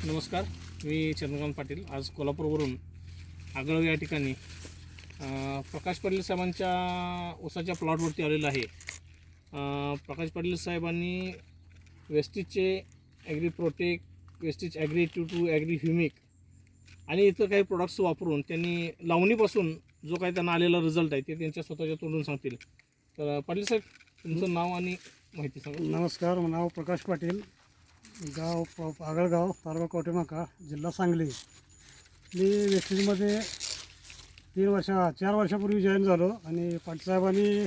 नमस्कार, मी चंद्रकांत पाटील. आज कोल्हापूरवरून आगळव या ठिकाणी प्रकाश पाटील साहेबांच्या ऊसाच्या प्लॉटवरती आलेलं आहे. प्रकाश पाटील साहेबांनी वेस्टीजचे agri Protek, Vestige agri 82, agri humic आणि इतर काही प्रोडक्ट्स वापरून त्यांनी लावणीपासून जो काही त्यांना आलेला रिझल्ट आहे ते त्यांच्या स्वतःच्या तोंडून सांगतील. तर पाटील साहेब, तुमचं नाव आणि माहिती सांगा. नमस्कार, नाव प्रकाश पाटील, गाव आगळगाव, तालुका कवठेमहांकाळ, जिल्हा सांगली. मी वेस्टीजमध्ये 4 वर्षापूर्वी जॉईन झालो आणि पाटील साहेबांनी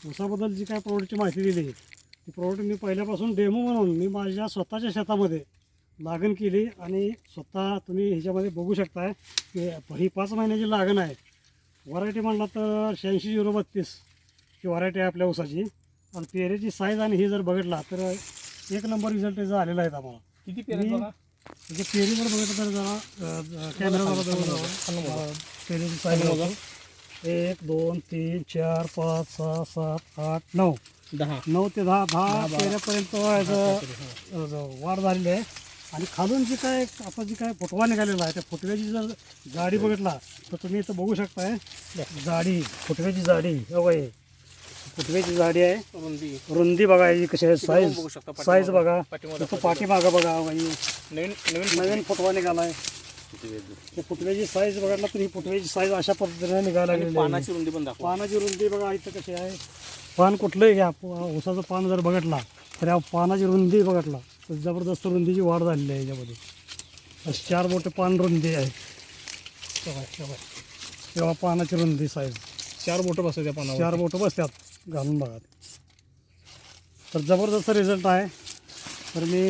ऊसाबद्दल जी काय प्रोडक्टची माहिती दिली ती प्रोडक्ट मी पहिल्यापासून डेमो म्हणून मी माझ्या स्वतःच्या शेतामध्ये लागण केली आणि स्वतः तुम्ही ह्याच्यामध्ये बघू शकताय की ही 5 महिन्याची लागण आहे. व्हरायटी म्हणला तर 86-032 ही व्हरायटी आहे आपल्या ऊसाची. आणि पेरेची साईज आणि ही जर बघितला तर 1 नंबर रिझल्ट त्याचा आलेला आहे आम्हाला. किती पेरी बघा, म्हणजे पेरीवर बघितलं तर जरा कॅमेरा पेरीची साईज बघा. 1 2 3 4 5 6 7 8 9 9 ते 10 पेऱ्यापर्यंत वाढ झालेली आहे. आणि खालून जी काय आता जी काय फुटवा निघालेला आहे त्या फुटव्याची जर जाडी बघितला तर तुम्ही इथं बघू शकताय. जाडी, फुटव्याची जाडी फुटव्याची जाडी आहे. रुंदी बघा याची कशी आहे, साईज बघा. पाठीमागं बघा, नवीन फुटवा निघाला आहे. फुटव्याची साईज बघितला तर ही फुटव्याची साईज अशा पद्धतीने निघायला लागलेली. पानाची रुंदी पण दाखवा. पानाची रुंदी बघा इथं कशी आहे. पान कुठलंही घ्या, ऊसाचं पान जर बघितला तर या पानाची रुंदी बघितला तर जबरदस्त रुंदीची वाढ झालेली आहे याच्यामध्ये. अशी 4 मोठे पान रुंदी आहे. तेव्हा पानाची रुंदी साईज 4 बोटं बसतात त्या पानावर. 4 बोटं बसतात घालून बघा. तर जबरदस्त रिझल्ट आहे. तर मी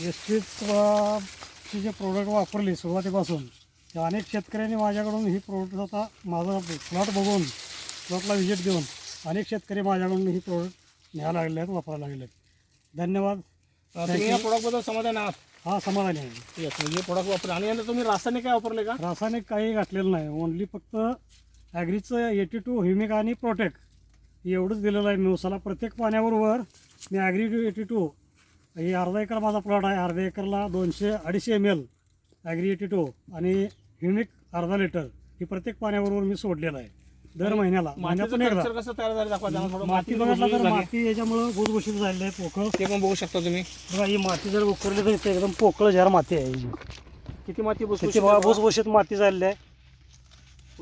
वेस्टीजची जे प्रोडक्ट वापरली सुरुवातीपासून त्या अनेक शेतकऱ्यांनी माझ्याकडून ही प्रोडक्ट आता माझा प्लॉट बघून प्लॉटला व्हिजिट देऊन अनेक शेतकरी माझ्याकडून ही प्रोडक्ट न्यायला लागले आहेत, वापरायला लागले आहेत. धन्यवाद. तुम्ही या प्रोडक्टबद्दल समाधान आहात? हा, समाधानी आहे. म्हणजे प्रोडक्ट वापरले. आणि यानंतर तुम्ही रासायनिक काय वापरले का? रासायनिक काही घातलेलं नाही. ओनली फक्त ॲग्रीचं 82 ह्युमिक आणि प्रोटेक एवढंच दिलेलं आहे मी ऊसाला. प्रत्येक पाण्याबरोबर मी ॲग्री 82 ही अर्धा एकर माझा प्लॉट आहे. अर्ध्या एकरला 200-250 ml ॲग्री 82 आणि ह्युमिक अर्धा लिटर ही प्रत्येक पाण्याबरोबर मी सोडलेलं आहे दर महिन्यातून एकदा. कसं तयार झालं दाखवा. माती बघितला तर माती याच्यामुळं भुसभुशीत झालेलं आहे, पोकळ. ते पण बघू शकता तुम्ही. बघा, ही माती जर उकरली तर इथे एकदम पोकळ झार माती आहे. किती माती भुसभुशीत माती झालेली आहे.